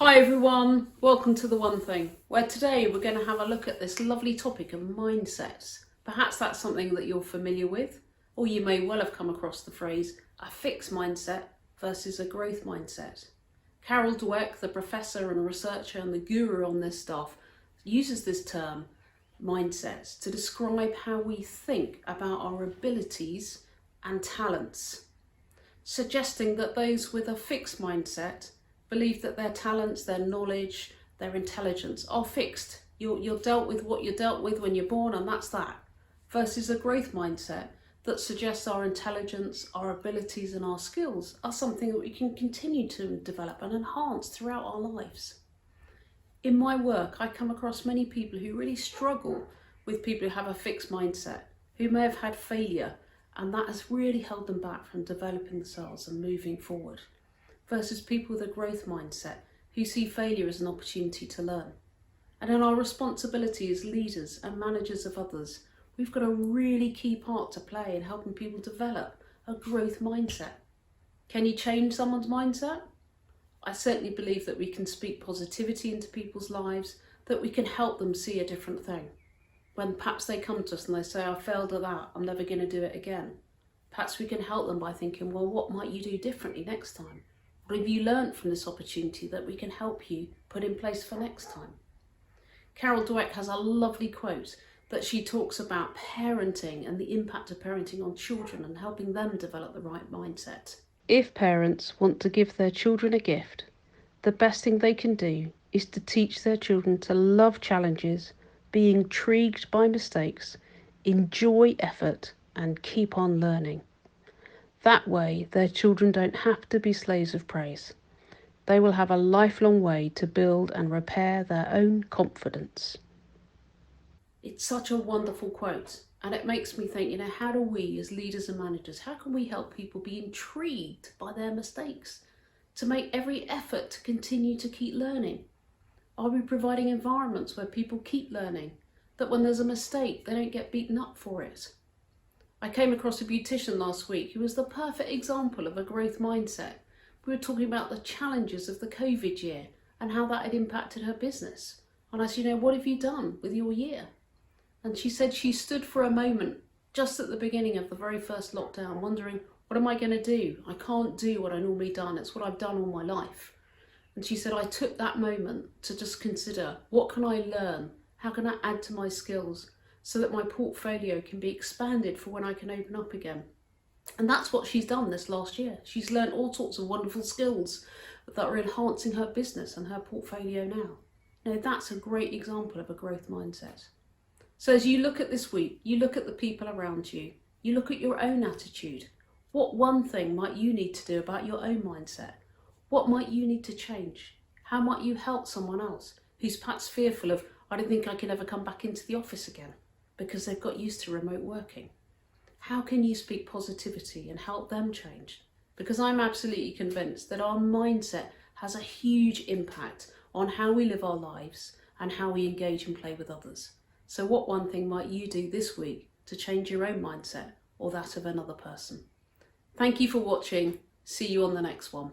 Hi everyone, welcome to The One Thing, where today we're going to have a look at this lovely topic of mindsets. Perhaps that's something that you're familiar with, or you may well have come across the phrase a fixed mindset versus a growth mindset. Carol Dweck, the professor and researcher and the guru on this stuff, uses this term, mindsets, to describe how we think about our abilities and talents, suggesting that those with a fixed mindset believe that their talents, their knowledge, their intelligence are fixed. You're dealt with what you're dealt with when you're born, and that's that. Versus a growth mindset that suggests our intelligence, our abilities and our skills are something that we can continue to develop and enhance throughout our lives. In my work, I come across many people who really struggle with people who have a fixed mindset, who may have had failure, and that has really held them back from developing themselves and moving forward. Versus people with a growth mindset who see failure as an opportunity to learn. And in our responsibility as leaders and managers of others, we've got a really key part to play in helping people develop a growth mindset. Can you change someone's mindset? I certainly believe that we can speak positivity into people's lives, that we can help them see a different thing. When perhaps they come to us and they say, I failed at that, I'm never going to do it again. Perhaps we can help them by thinking, well, what might you do differently next time? What have you learned from this opportunity that we can help you put in place for next time? Carol Dweck has a lovely quote that she talks about parenting and the impact of parenting on children and helping them develop the right mindset. If parents want to give their children a gift, the best thing they can do is to teach their children to love challenges, be intrigued by mistakes, enjoy effort, and keep on learning. That way, their children don't have to be slaves of praise. They will have a lifelong way to build and repair their own confidence. It's such a wonderful quote, and it makes me think, how do we as leaders and managers, how can we help people be intrigued by their mistakes, to make every effort to continue to keep learning? Are we providing environments where people keep learning, that when there's a mistake, they don't get beaten up for it? I came across a beautician last week who was the perfect example of a growth mindset. We were talking about the challenges of the COVID year and how that had impacted her business. And I said, what have you done with your year? And she said she stood for a moment just at the beginning of the very first lockdown, wondering, what am I going to do? I can't do what I normally done. It's what I've done all my life. And she said, I took that moment to just consider, what can I learn? How can I add to my skills so that my portfolio can be expanded for when I can open up again? And that's what she's done this last year. She's learned all sorts of wonderful skills that are enhancing her business and her portfolio now. That's a great example of a growth mindset. So as you look at this week, you look at the people around you, you look at your own attitude. What one thing might you need to do about your own mindset? What might you need to change? How might you help someone else who's perhaps fearful of, I don't think I can ever come back into the office again, because they've got used to remote working? How can you speak positivity and help them change? Because I'm absolutely convinced that our mindset has a huge impact on how we live our lives and how we engage and play with others. So what one thing might you do this week to change your own mindset or that of another person? Thank you for watching. See you on the next one.